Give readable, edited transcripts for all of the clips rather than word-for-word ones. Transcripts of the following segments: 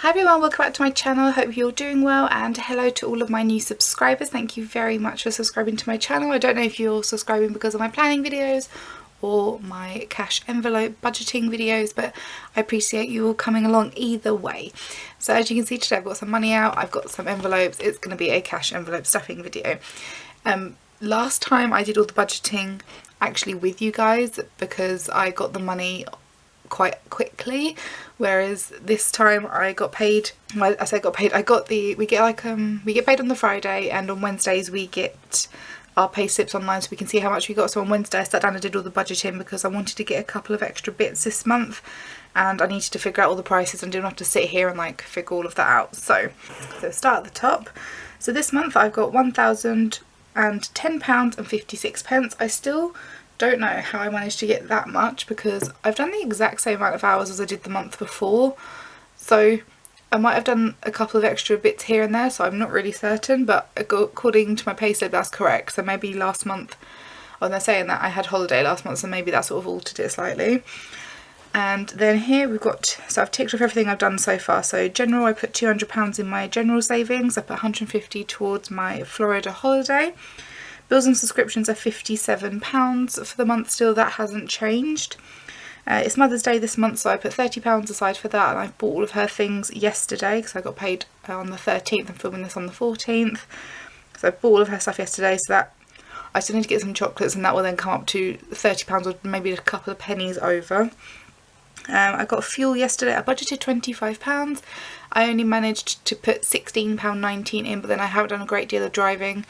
Hi everyone, welcome back to my channel. I hope you're doing well, and hello to all of my new subscribers. Thank you very much for subscribing to my channel. I don't know if you're subscribing because of my planning videos or my cash envelope budgeting videos, but I appreciate you all coming along either way. So as you can see today, I've got some money out, I've got some envelopes. It's going to be a cash envelope stuffing video. Last time I did all the budgeting actually with you guys because I got the money quite quickly, whereas this time I got paid. Well, I say got paid, we get paid on the Friday, and on Wednesdays we get our pay slips online so we can see how much we got. So on Wednesday I sat down and did all the budgeting because I wanted to get a couple of extra bits this month and I needed to figure out all the prices and didn't have to sit here and like figure all of that out. So start at the top. So this month I've got £1,010.56. I still don't know how I managed to get that much because I've done the exact same amount of hours as I did the month before, so I might have done a couple of extra bits here and there, so I'm not really certain, but according to my payslip that's correct. So maybe last month, oh, they're saying that I had holiday last month, so maybe that sort of altered it slightly. And then here we've got, so I've ticked off everything I've done so far. So general, I put £200 in my general savings, I put £150 towards my Florida holiday. Bills and subscriptions are £57 for the month still, that hasn't changed. It's Mother's Day this month, so I put £30 aside for that, and I bought all of her things yesterday because I got paid on the 13th. I'm filming this on the 14th. So I bought all of her stuff yesterday, so that I still need to get some chocolates, and that will then come up to £30 or maybe a couple of pennies over. I got fuel yesterday. I budgeted £25. I only managed to put £16.19 in, but then I haven't done a great deal of driving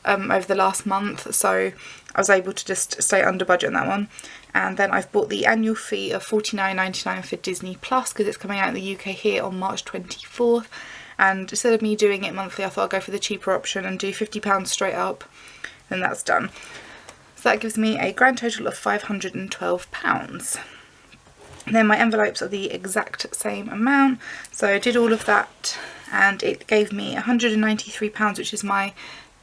over the last month, so I was able to just stay under budget on that one. And then I've bought the annual fee of $49.99 for Disney Plus because it's coming out in the UK here on March 24th, and instead of me doing it monthly I thought I'd go for the cheaper option and do £50 straight up, and that's done. So that gives me a grand total of £512. Then my envelopes are the exact same amount, so I did all of that and it gave me £193, which is my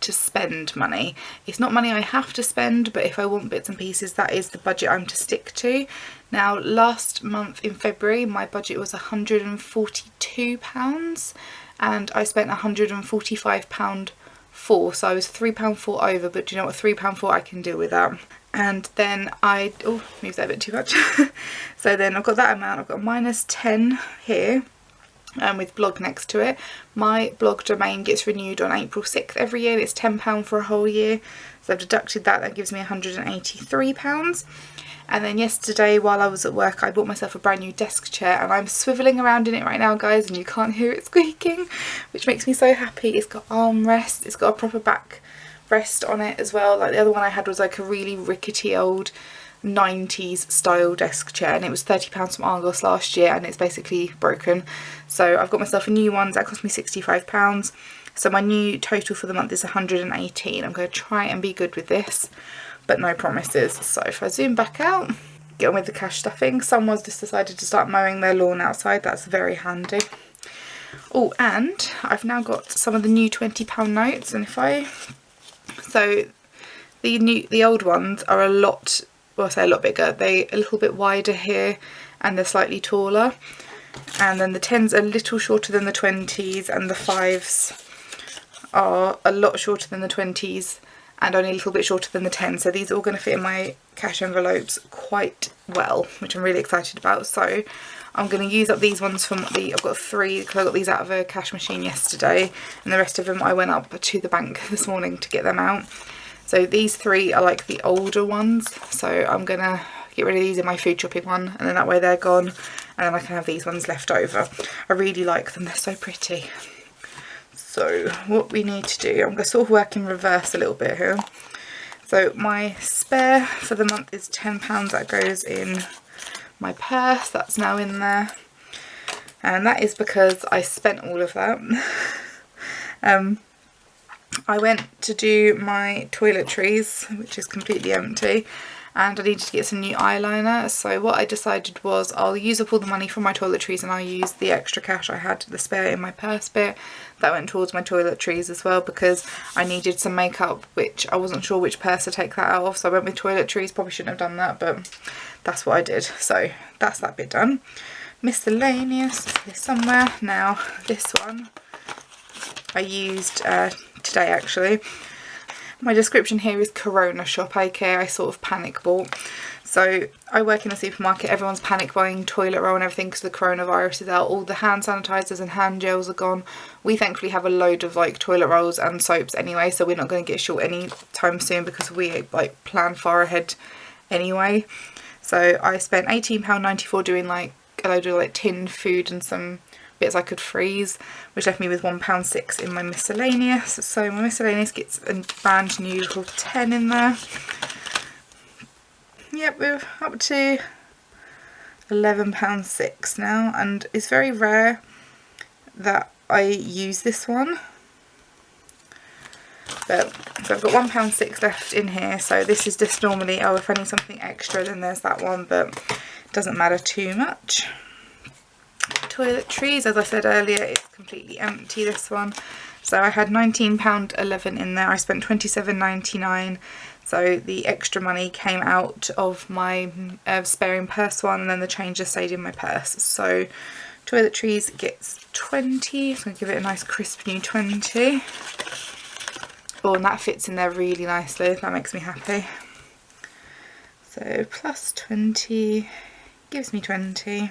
to spend money. It's not money I have to spend, but if I want bits and pieces, that is the budget I'm to stick to. Now last month in February my budget was £142 and I spent £145.04, so I was £3.04 over, but do you know what, £3.04 I can deal with that. And then moved that a bit too much. So then I've got that amount, I've got minus 10 here, with blog next to it. My blog domain gets renewed on April 6th every year. It's £10 for a whole year, so I've deducted that. That gives me £183. And then yesterday while I was at work I bought myself a brand new desk chair, and I'm swivelling around in it right now guys, and you can't hear it squeaking, which makes me so happy. It's got armrests, it's got a proper back rest on it as well. Like the other one I had was like a really rickety old 90s style desk chair, and it was £30 from Argos last year and it's basically broken. So I've got myself a new one that cost me £65. So my new total for the month is 118. I'm going to try and be good with this, but no promises. So if I zoom back out, get on with the cash stuffing. Someone's just decided to start mowing their lawn outside. That's very handy. Oh, and I've now got some of the new £20 notes, and so the old ones are a lot, well I say a lot bigger, they're a little bit wider here and they're slightly taller, and then the 10s are a little shorter than the 20s, and the 5s are a lot shorter than the 20s and only a little bit shorter than the 10s. So these are all going to fit in my cash envelopes quite well, which I'm really excited about. So I'm going to use up these ones from I've got 3 because I got these out of a cash machine yesterday, and the rest of them I went up to the bank this morning to get them out. So these 3 are like the older ones, so I'm going to get rid of these in my food shopping one, and then that way they're gone, and then I can have these ones left over. I really like them, they're so pretty. So what we need to do, I'm going to sort of work in reverse a little bit here. So my spare for the month is £10, that goes in my purse, that's now in there, and that is because I spent all of that. I went to do my toiletries, which is completely empty, and I needed to get some new eyeliner, so what I decided was I'll use up all the money from my toiletries and I'll use the extra cash I had, the spare in my purse bit, that went towards my toiletries as well, because I needed some makeup which I wasn't sure which purse to take that out of, so I went with toiletries. Probably shouldn't have done that, but that's what I did. So that's that bit done. miscellaneous here somewhere. Now this one I used today actually. My description here is Corona shop, aka I sort of panic bought. So I work in a supermarket, everyone's panic buying toilet roll and everything because the coronavirus is out. All the hand sanitizers and hand gels are gone. We thankfully have a load of like toilet rolls and soaps anyway, so we're not going to get short any time soon because we like plan far ahead anyway. So I spent £18.94 doing like a load of like tin food and some bits I could freeze, which left me with £1.06 in my miscellaneous. So my miscellaneous gets a brand new little 10 in there. Yep, we're up to £11.06 now, and it's very rare that I use this one. But so I've got £1.06 left in here, so this is just normally, oh, if I need something extra then there's that one, but it doesn't matter too much. Toiletries, as I said earlier, it's completely empty, this one. So I had £19.11 in there. I spent £27.99, so the extra money came out of my sparing purse one, and then the change just stayed in my purse. So toiletries gets 20, so I'm going to give it a nice crisp new 20. Oh, and that fits in there really nicely, that makes me happy. So plus 20 gives me 20.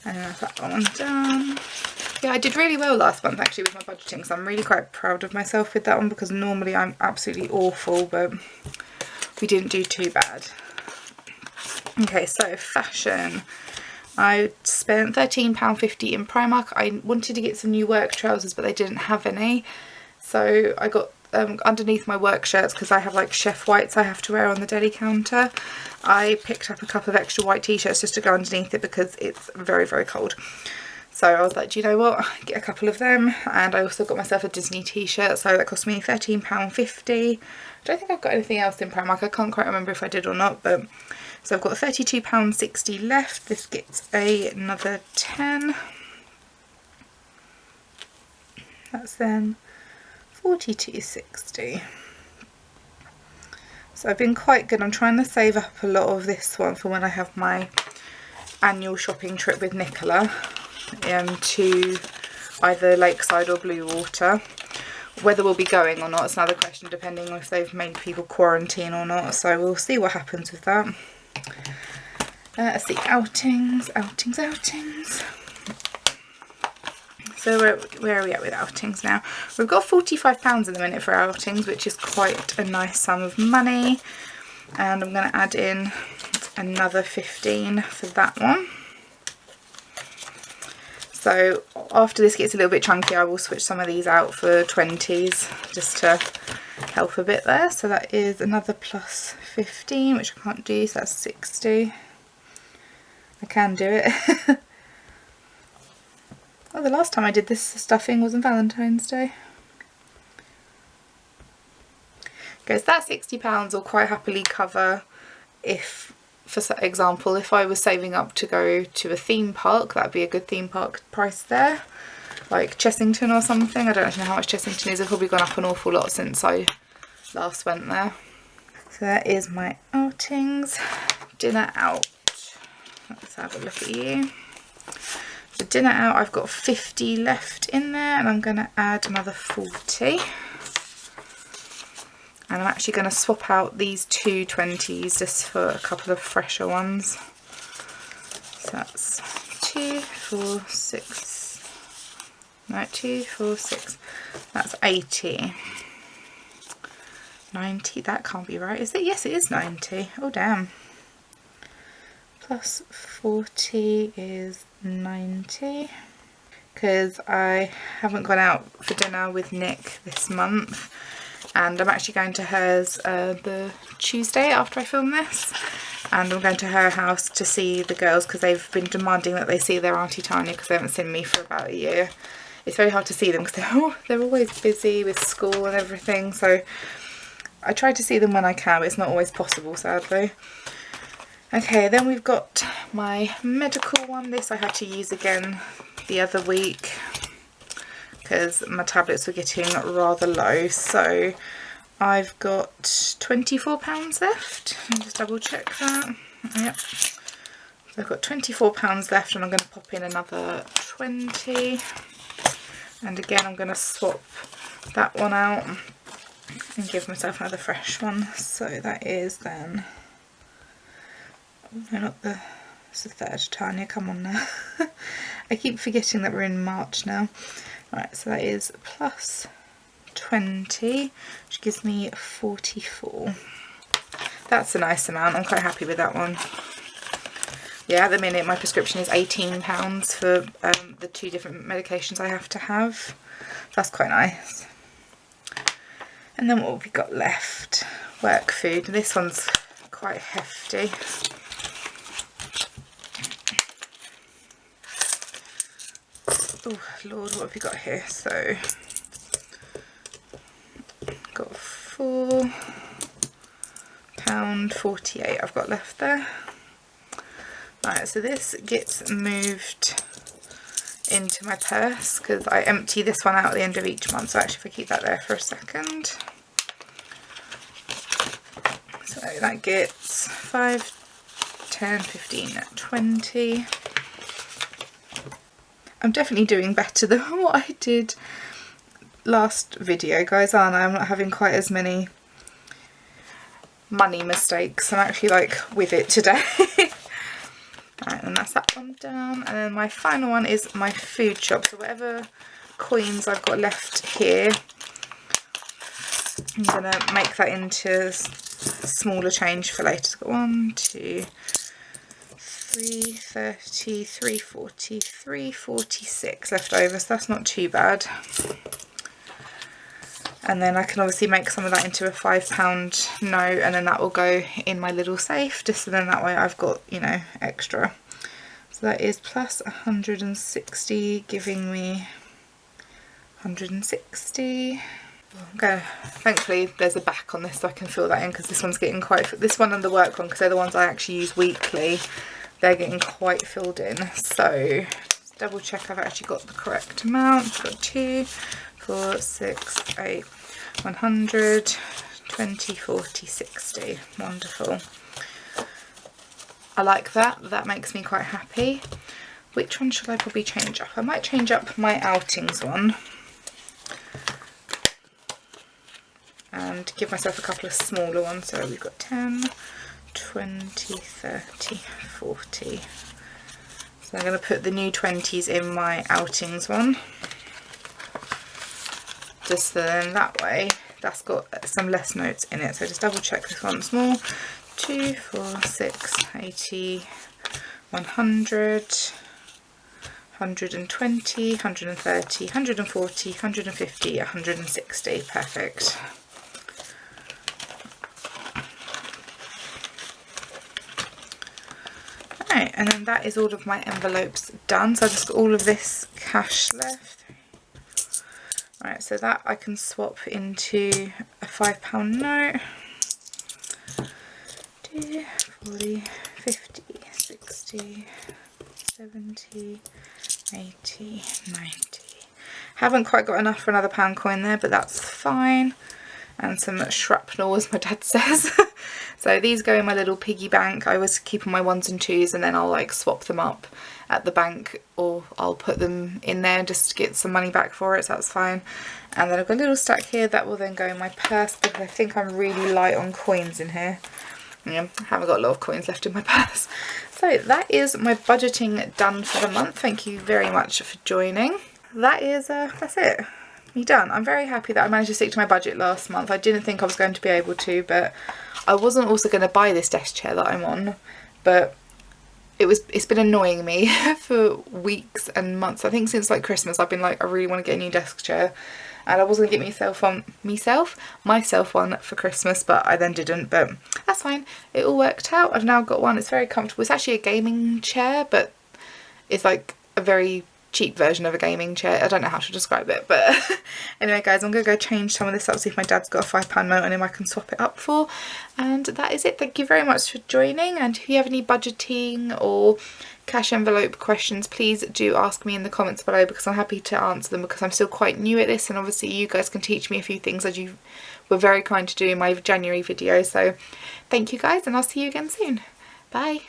And that's that one done. Yeah, I did really well last month actually with my budgeting, so I'm really quite proud of myself with that one, because normally I'm absolutely awful, but we didn't do too bad. Okay, so fashion. I spent £13.50 in Primark. I wanted to get some new work trousers, but they didn't have any. So I got underneath my work shirts, because I have like chef whites I have to wear on the deli counter. I picked up a couple of extra white t-shirts just to go underneath it because it's very, very cold. So I was like, do you know what, get a couple of them. And I also got myself a Disney t-shirt, so that cost me £13.50. I don't think I've got anything else in Primark, I can't quite remember if I did or not, but so I've got £32.60 left. This gets another 10. That's then £42.60. So I've been quite good. I'm trying to save up a lot of this one for when I have my annual shopping trip with Nicola to either Lakeside or Bluewater. Whether we'll be going or not is another question, depending on if they've made people quarantine or not, so we'll see what happens with that. Let's see, outings. So where are we at with outings now? We've got £45 in the minute for outings, which is quite a nice sum of money. And I'm going to add in another 15 for that one. So after this gets a little bit chunky, I will switch some of these out for 20s just to help a bit there. So that is another plus 15, which I can't do, so that's 60. I can do it. Oh, the last time I did this stuffing was on Valentine's Day. Okay, so that £60 will quite happily cover if, for example, if I was saving up to go to a theme park, that'd be a good theme park price there. Like Chessington or something. I don't actually know how much Chessington is. It's probably gone up an awful lot since I last went there. So that is my outings. Dinner out. Let's have a look at you. For dinner out, I've got 50 left in there, and I'm going to add another 40. And I'm actually going to swap out these two 20s just for a couple of fresher ones. So that's 2, 4, 6. No, 2, 4, 6. That's 80. 90. That can't be right, is it? Yes, it is 90. Oh, damn. Plus 40 is 90, because I haven't gone out for dinner with Nick this month, and I'm actually going to hers the Tuesday after I film this, and I'm going to her house to see the girls because they've been demanding that they see their Auntie Tania because they haven't seen me for about a year. It's very hard to see them because they're always busy with school and everything, so I try to see them when I can, but it's not always possible, sadly. Okay, then we've got my medical one. This I had to use again the other week because my tablets were getting rather low. So I've got £24 left. Let me just double check that. Yep, So I've got £24 left, and I'm going to pop in another 20. And again, I'm going to swap that one out and give myself another fresh one. So that is then, no, not the, it's the 3rd, Tania, come on now. I keep forgetting that we're in March now. Right, so that is plus 20, which gives me 44. That's a nice amount. I'm quite happy with that one. Yeah, at the minute my prescription is £18 for the 2 different medications I have to have. That's quite nice. And then what have we got left? Work food. This one's quite hefty. Oh Lord, what have we got here? So, got £4.48 I've got left there. Right, so this gets moved into my purse because I empty this one out at the end of each month. So actually, if I keep that there for a second, so that gets 5, 10, 15, 20. I'm definitely doing better than what I did last video, guys, aren't I? I'm not having quite as many money mistakes. I'm actually like with it today. Right, and that's that one down. And then my final one is my food shop. So whatever coins I've got left here, I'm going to make that into smaller change for later. So I've got 1, 2, 3, 30, 340, 346 left over. So that's not too bad. And then I can obviously make some of that into a £5 note, and then that will go in my little safe, just so then that way I've got, you know, extra. So that is plus 160, giving me 160. Okay, thankfully there's a back on this so I can fill that in, because this one's getting quite, this one and the work one, because they're the ones I actually use weekly, they're getting quite filled in. So just double check I've actually got the correct amount. I've got 2, 4, 6, 8, 100, 20, 40, 60. Wonderful. I like that. That makes me quite happy. Which one should I probably change up? I might change up my outings one and give myself a couple of smaller ones. So we've got 10, 20, 30, 40. So I'm going to put the new 20s in my outings one. Just so then that way that's got some less notes in it. So just double check this once more. 2, 4, 6, 80, 100, 120, 130, 140, 150, 160. Perfect. Alright, and then that is all of my envelopes done. So I've just got all of this cash left. Right, so that I can swap into a £5 note. 40, 50, 60, 70, 80, 90. Haven't quite got enough for another pound coin there, but that's fine. And some shrapnel, as my dad says. So these go in my little piggy bank. I always keep on my 1s and 2s, and then I'll like swap them up at the bank, or I'll put them in there just to get some money back for it, so that's fine. And then I've got a little stack here that will then go in my purse, because I think I'm really light on coins in here. Yeah, I haven't got a lot of coins left in my purse. So that is my budgeting done for the month. Thank you very much for joining. That is, that's it. Me done. I'm very happy that I managed to stick to my budget last month. I didn't think I was going to be able to, but I wasn't also going to buy this desk chair that I'm on, but it's been annoying me for weeks and months. I think since like Christmas I've been like, I really want to get a new desk chair, and I was going to get myself one for Christmas, but I then didn't. But that's fine, it all worked out. I've now got one. It's very comfortable. It's actually a gaming chair, but it's like a very cheap version of a gaming chair. I don't know how to describe it, but anyway guys, I'm gonna go change some of this up, see if my dad's got a £5 note on him I can swap it up for. And that is it. Thank you very much for joining, and if you have any budgeting or cash envelope questions, please do ask me in the comments below, because I'm happy to answer them, because I'm still quite new at this, and obviously you guys can teach me a few things, as you were very kind to do in my January video. So thank you guys, and I'll see you again soon. Bye.